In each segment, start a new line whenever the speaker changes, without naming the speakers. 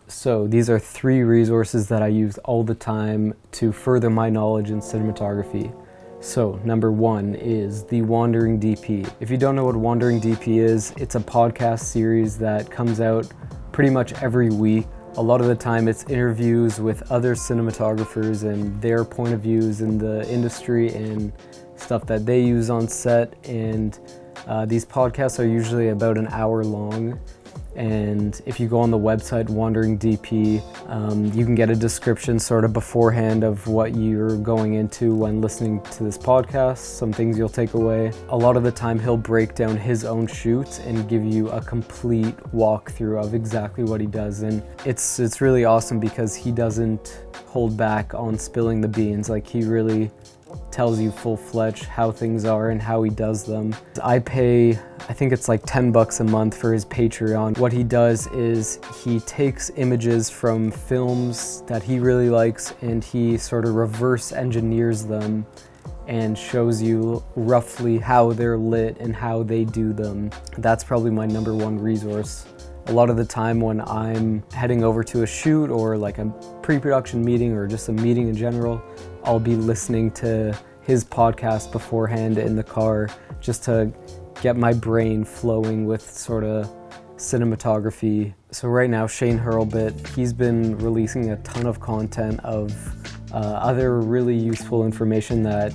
So these are 3 resources that I use all the time to further my knowledge in cinematography. So number 1 is the Wandering DP. If you don't know what Wandering DP is, it's a podcast series that comes out pretty much every week. A lot of the time it's interviews with other cinematographers and their point of views in the industry and stuff that they use on set. And these podcasts are usually about an hour long. And if you go on the website Wandering DP, you can get a description sort of beforehand of what you're going into when listening to this podcast, some things you'll take away. A lot of the time he'll break down his own shoots and give you a complete walkthrough of exactly what he does. And it's really awesome because he doesn't hold back on spilling the beans. Like, he really tells you full-fledged how things are and how he does them. I pay, I think it's like $10 a month for his Patreon. What he does is he takes images from films that he really likes and he sort of reverse engineers them and shows you roughly how they're lit and how they do them. That's probably my number 1 resource. A lot of the time when I'm heading over to a shoot or like a pre-production meeting or just a meeting in general, I'll be listening to his podcast beforehand in the car just to get my brain flowing with sort of cinematography. So right now, Shane HURLBUT, he's been releasing a ton of content of other really useful information that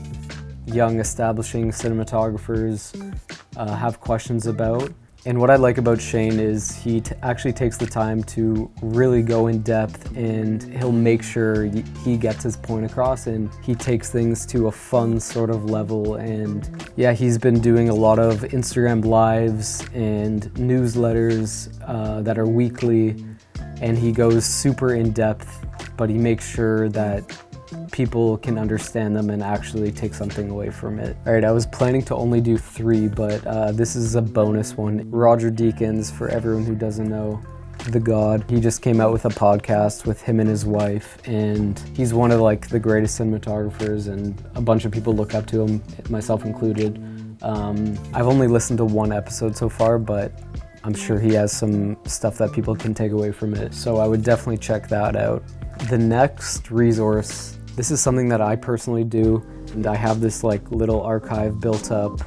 young establishing cinematographers have questions about. And what I like about Shane is he actually takes the time to really go in depth, and he'll make sure he gets his point across, and he takes things to a fun sort of level. And yeah, he's been doing a lot of Instagram lives and newsletters that are weekly, and he goes super in depth, but he makes sure that people can understand them and actually take something away from it. All right, I was planning to only do 3, but this is a bonus one. Roger Deakins, for everyone who doesn't know, the God. He just came out with a podcast with him and his wife, and he's one of like the greatest cinematographers, and a bunch of people look up to him, myself included. I've only listened to 1 episode so far, but I'm sure he has some stuff that people can take away from it, so I would definitely check that out. The next resource, this is something that I personally do, and I have this like little archive built up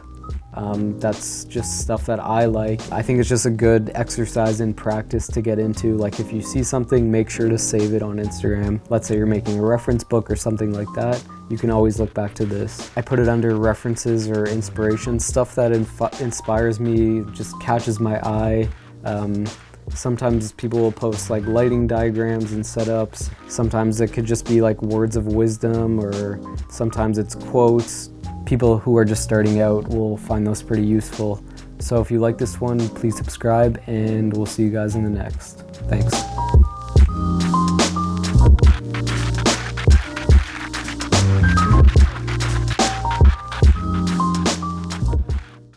that's just stuff that I like. I think it's just a good exercise in practice to get into. Like, if you see something, make sure to save it on Instagram. Let's say you're making a reference book or something like that, you can always look back to this. I put it under references or inspiration, stuff that inspires me, just catches my eye. Sometimes people will post like lighting diagrams and setups. Sometimes it could just be like words of wisdom, or sometimes it's quotes. People who are just starting out will find those pretty useful. So if you like this one, please subscribe, and we'll see you guys in the next. Thanks.